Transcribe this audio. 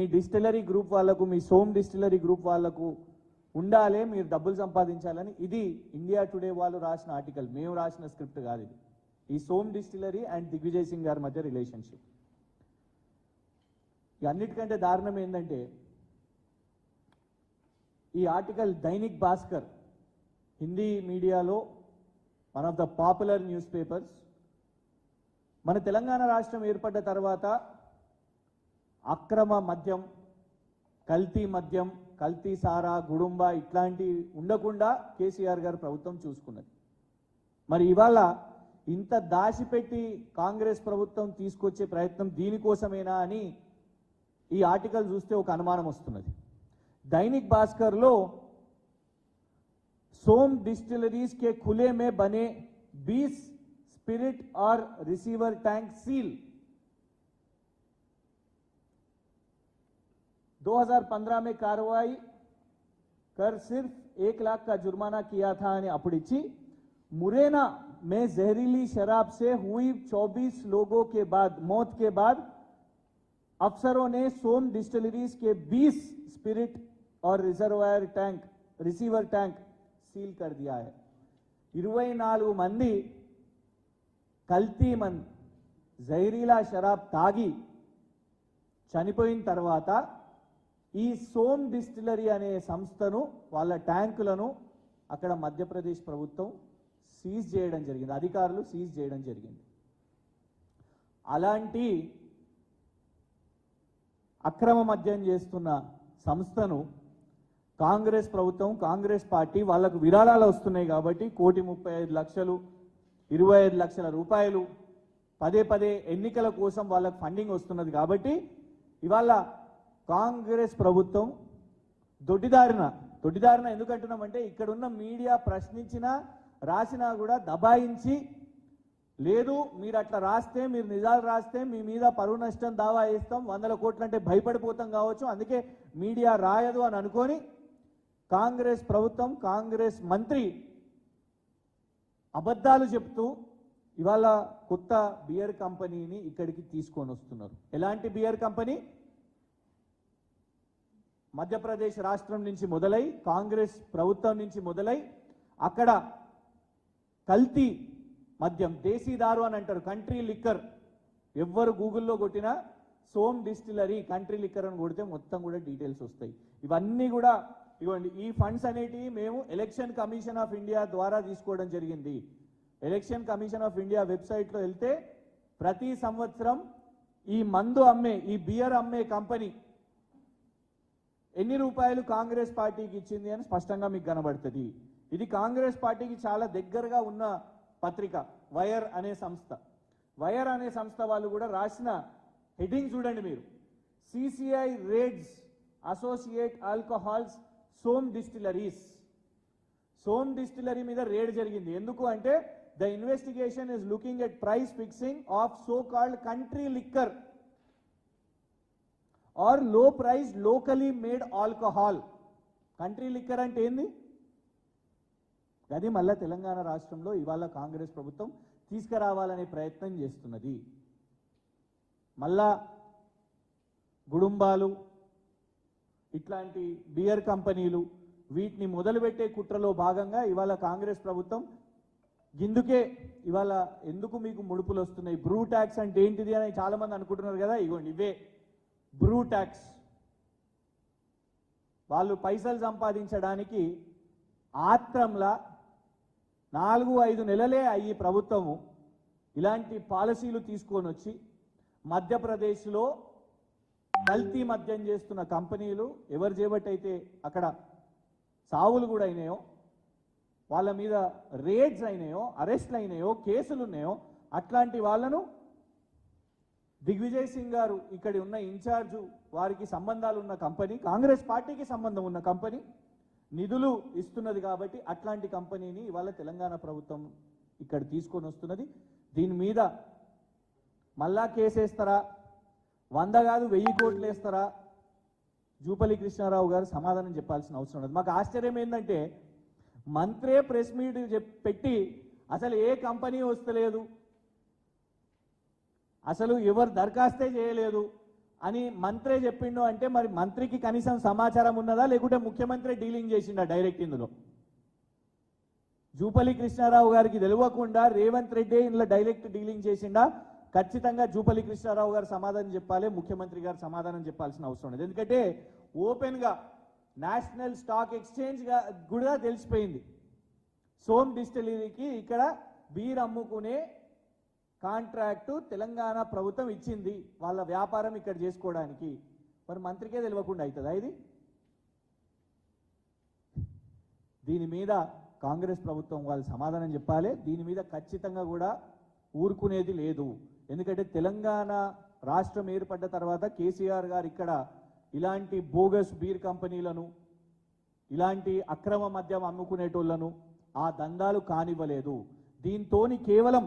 మీ distillery group వాళ్ళకు, మీ soan distillery group వాళ్ళకు ఉండాలి, మీరు డబ్బులు సంపాదించాలని. ఇది ఇండియా టుడే వాళ్ళు రాసిన ఆర్టికల్, మేము రాసిన స్క్రిప్ట్ కాదు ఇది. ఈ సోమ్ డిస్టిలరీ అండ్ దిగ్విజయ్ సింగ్ గారి మధ్య రిలేషన్షిప్. అన్నిటికంటే దారుణం ఏంటంటే ఈ ఆర్టికల్ దైనిక్ భాస్కర్ హిందీ మీడియాలో one of the popular news papers. మన తెలంగాణ రాష్ట్రం ఏర్పడ్డ తర్వాత అక్రమ మద్యం, కల్తీ మద్యం, కల్తీ సారా, గుడుంబా ఇట్లాంటి ఉండకుండా కేసీఆర్ గారు ప్రభుత్వం చూసుకున్నది. మరి ఇవాళ ఇంత దాచిపెట్టి కాంగ్రెస్ ప్రభుత్వం తీసుకొచ్చే ప్రయత్నం దీనికోసమేనా అని ఈ ఆర్టికల్ చూస్తే ఒక అనుమానం వస్తున్నది. दैनिक भास्कर लो सोम डिस्टिलरीज के खुले में बने 20 स्पिरिट और रिसीवर टैंक सील। 2015 में कार्रवाई कर सिर्फ 1 लाख का जुर्माना किया था ने अपड़िची मुरैना में जहरीली शराब से हुई 24 लोगों के बाद मौत के बाद अफसरों ने सोम डिस्टिलरीज के 20 स्पिरिट और रिसीवर टैंक सील कर दिया है. 24 मंदी कल्ती जहरीला शराब तागी చనిపోయిన తర్వాత ఈ సోమ్ డిస్టిలరీ అనే సంస్థను వాళ్ళ ట్యాంకులను అక్కడ మధ్యప్రదేశ్ ప్రభుత్వం సీజ్ చేయడం జరిగింది, అధికారులు సీజ్ చేయడం జరిగింది. అలాంటి అక్రమ మద్యం చేస్తున్న సంస్థను కాంగ్రెస్ ప్రభుత్వం, కాంగ్రెస్ పార్టీ వాళ్ళకు విరాళాలు వస్తున్నాయి కాబట్టి 1,35,00,000 25 లక్షల రూపాయలు పదే పదే ఎన్నికల కోసం వాళ్ళకు ఫండింగ్ వస్తున్నది కాబట్టి ఇవాళ కాంగ్రెస్ ప్రభుత్వం దొడ్డిదారిన ఎందుకంటున్నామంటే ఇక్కడ ఉన్న మీడియా ప్రశ్నించినా రాసినా కూడా దబాయించి, లేదు మీరు అట్లా రాస్తే, మీరు నిజాలు రాస్తే మీ మీద పరువు నష్టం దావా వేస్తాం, 100 కోట్లు అంటే భయపడిపోతాం కావచ్చు, అందుకే మీడియా రాయదు అని అనుకొని కాంగ్రెస్ ప్రభుత్వం, కాంగ్రెస్ మంత్రి అబద్ధాలు చెప్తూ ఇవాళ కొత్త బియర్ కంపెనీని ఇక్కడికి తీసుకొని వస్తున్నారు. ఎలాంటి బియర్ కంపెనీ? మధ్యప్రదేశ్ రాష్ట్రం నుంచి మొదలై, కాంగ్రెస్ ప్రభుత్వం నుంచి మొదలై అక్కడ కల్తీ మద్యం, దేశీ దారు అని అంటారు, కంట్రీ లిక్కర్. ఎవ్వరు గూగుల్లో కొట్టినా సోమ్ డిస్టిలరీ కంట్రీ లిక్కర్ అని కొడితే మొత్తం కూడా డీటెయిల్స్ వస్తాయి. ఇవన్నీ కూడా ఇవ్వండి. ఈ ఫండ్స్ అనేటివి మేము ఎలక్షన్ కమిషన్ ఆఫ్ ఇండియా ద్వారా తీసుకోవడం జరిగింది. ఎలక్షన్ కమిషన్ ఆఫ్ ఇండియా వెబ్సైట్లో వెళ్తే ప్రతి సంవత్సరం ఈ మందు అమ్మే, ఈ బియర్ అమ్మే కంపెనీ ఎన్ని రూపాయలు కాంగ్రెస్ పార్టీకి ఇచ్చింది అని స్పష్టంగా మీకు కనబడుతుంది. ఇది కాంగ్రెస్ పార్టీకి చాలా దగ్గరగా ఉన్న పత్రిక వైర్ అనే సంస్థ. వైర్ అనే సంస్థ వాళ్ళు కూడా రాసిన హెడ్డింగ్ చూడండి మీరు. CCI raids associate alcohols Som distilleries. Som distillery మీద రేడ్ జరిగింది. ఎందుకు అంటే the investigation is looking at price fixing of so called country liquor or low price locally made alcohol. Country liquor అంటే ఏంది? అది మళ్ళా తెలంగాణ రాష్ట్రంలో ఇవాళ కాంగ్రెస్ ప్రభుత్వం తీసుకురావాలనే ప్రయత్నం చేస్తున్నది. మళ్ళా గుడుంబాలు, ఇట్లాంటి బియర్ కంపెనీలు, వీటిని మొదలుపెట్టే కుట్రలో భాగంగా ఇవాళ కాంగ్రెస్ ప్రభుత్వం గిందుకే ఇవాళ ఎందుకు మీకు ముడుపులు వస్తున్నాయి, బ్రూ ట్యాక్స్ అంటే ఏంటిది అని చాలా మంది అనుకుంటున్నారు కదా. ఇగోండి ఇవే బ్రూ ట్యాక్స్. వాళ్ళు పైసలు సంపాదించడానికి ఆత్రంలా 4-5 నెలలే అయ్యి ప్రభుత్వము ఇలాంటి పాలసీలు తీసుకొని వచ్చి మధ్యప్రదేశ్లో కల్తీ మద్యం చేస్తున్న కంపెనీలు ఎవరు చేపట్టయితే అక్కడ సావులు కూడా అయినాయో, వాళ్ళ మీద రేడ్స్ అయినాయో, అరెస్ట్లు అయినాయో, కేసులు ఉన్నాయో, అట్లాంటి వాళ్ళను దిగ్విజయ్ సింగ్ గారు ఇక్కడ ఉన్న ఇన్ఛార్జు, వారికి సంబంధాలు ఉన్న కంపెనీ, కాంగ్రెస్ పార్టీకి సంబంధం ఉన్న కంపెనీ నిధులు ఇస్తున్నది కాబట్టి అట్లాంటి కంపెనీని ఇవాళ తెలంగాణ ప్రభుత్వం ఇక్కడ తీసుకొని వస్తున్నది. దీని మీద మళ్ళా కేసేస్తారా, 100 కాదు 1000 కోట్లు వేస్తారా? జూపల్లి కృష్ణారావు గారు సమాధానం చెప్పాల్సిన అవసరం ఉన్నది. మాకు ఆశ్చర్యం ఏంటంటే మంత్రే ప్రెస్ మీట్ పెట్టి అసలు ఏ కంపెనీ వస్తలేదు, అసలు ఎవరు దరఖాస్తే చేయలేదు, అని మంత్రే చెప్పిండు అంటే మరి మంత్రికి కనీసం సమాచారం ఉన్నదా లేకుంటే ముఖ్యమంత్రి డీలింగ్ చేసిండా డైరెక్ట్ ఇందులో? జూపల్లి కృష్ణారావు గారికి తెలియకుండా రేవంత్ రెడ్డి ఇందులో డైరెక్ట్ డీలింగ్ చేసిండా? ఖచ్చితంగా జూపల్లి కృష్ణారావు గారు సమాధానం చెప్పాలి, ముఖ్యమంత్రి గారు సమాధానం చెప్పాల్సిన అవసరం లేదు. ఎందుకంటే ఓపెన్ గా నేషనల్ స్టాక్ ఎక్స్చేంజ్ కూడా తెలిసిపోయింది సోమ్ డిస్టిలరీకి ఇక్కడ బీర్ అమ్ముకునే కాంట్రాక్టు తెలంగాణ ప్రభుత్వం ఇచ్చింది వాళ్ళ వ్యాపారం ఇక్కడ చేసుకోవడానికి. మరి మంత్రికే తెలియకుండా అవుతుందా ఇది? దీని మీద కాంగ్రెస్ ప్రభుత్వం వాళ్ళు సమాధానం చెప్పాలి. దీని మీద ఖచ్చితంగా కూడా ఊరుకునేది లేదు. ఎందుకంటే తెలంగాణ రాష్ట్రం ఏర్పడ్డ తర్వాత కేసీఆర్ గారు ఇక్కడ ఇలాంటి బోగస్ బీర్ కంపెనీలను, ఇలాంటి అక్రమ మద్యం అమ్ముకునేటోళ్లను ఆ దందాలు కానివ్వలేదు. దీంతోని కేవలం